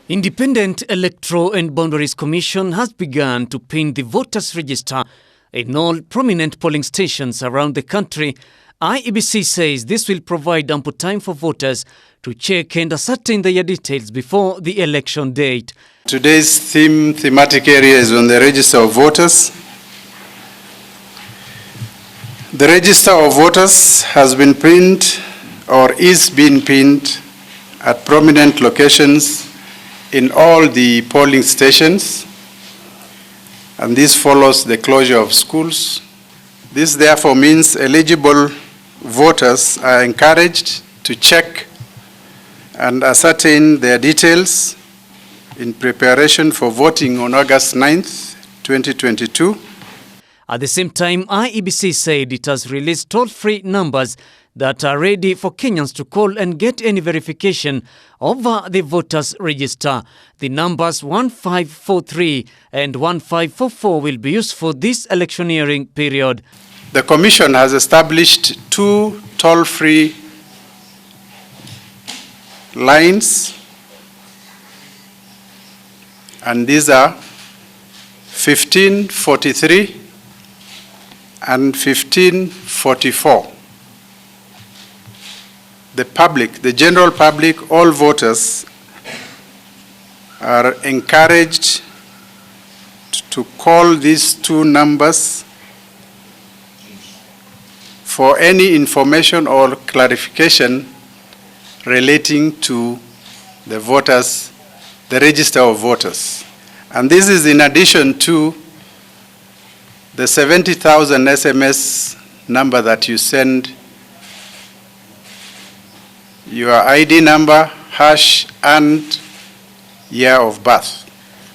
Independent Electoral and Boundaries Commission has begun to pin the voters' register in all prominent polling stations around the country. Iebc says this will provide ample time for voters to check and ascertain their details before the election date. Today's thematic area is on the register of voters. The register of voters has been pinned or is being pinned at prominent locations in all the polling stations, and this follows the closure of schools. This therefore means eligible voters are encouraged to check and ascertain their details in preparation for voting on August 9th, 2022. At the same time, Iebc said it has released toll-free numbers that are ready for Kenyans to call and get any verification over the voters' register. The numbers 1543 and 1544 will be used for this electioneering period. The Commission has established 2 toll-free lines, and these are 1543 and 1544. The public, the general public, all voters are encouraged to call these 2 numbers for any information or clarification relating to the voters, the register of voters. And this is in addition to the 70,000 SMS number that you send, your ID number, hash, and year of birth.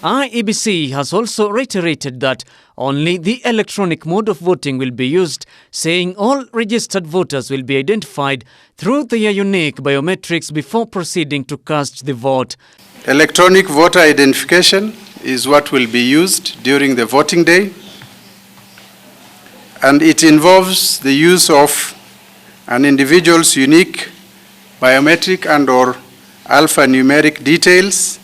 Iebc has also reiterated that only the electronic mode of voting will be used, saying all registered voters will be identified through their unique biometrics before proceeding to cast the vote. Electronic voter identification is what will be used during the voting day, and it involves the use of an individual's unique biometric and or alphanumeric details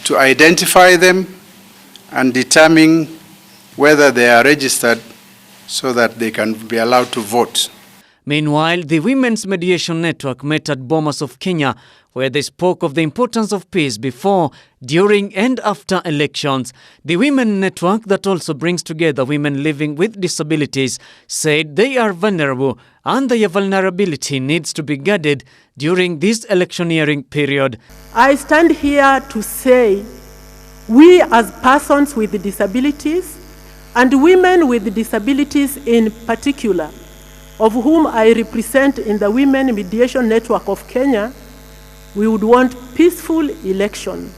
to identify them and determine whether they are registered so that they can be allowed to vote. Meanwhile, the Women's Mediation Network met at Bomas of Kenya, where they spoke of the importance of peace before, during and after elections. The Women Network, that also brings together women living with disabilities, said they are vulnerable and their vulnerability needs to be guarded during this electioneering period. I stand here to say we as persons with disabilities and women with disabilities in particular, of whom I represent in the Women Mediation Network of Kenya, we would want peaceful election.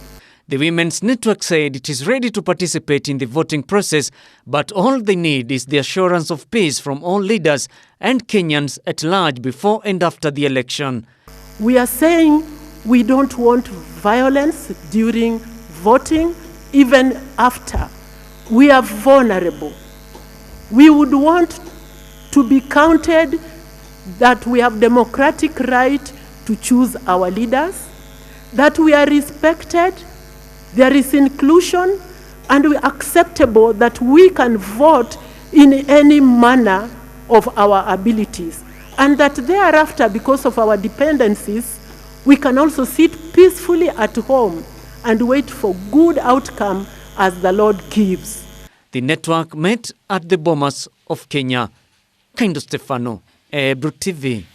The Women's Network said it is ready to participate in the voting process, but all they need is the assurance of peace from all leaders and Kenyans at large before and after the election. We are saying we don't want violence during voting, even after. We are vulnerable. We would want to be counted that we have democratic right to choose our leaders, that we are respected, there is inclusion, and we are acceptable that we can vote in any manner of our abilities, and that thereafter, because of our dependencies, we can also sit peacefully at home and wait for good outcome as the Lord gives. The network met at the Bomas of Kenya. Kind of Stefano, Ebru TV.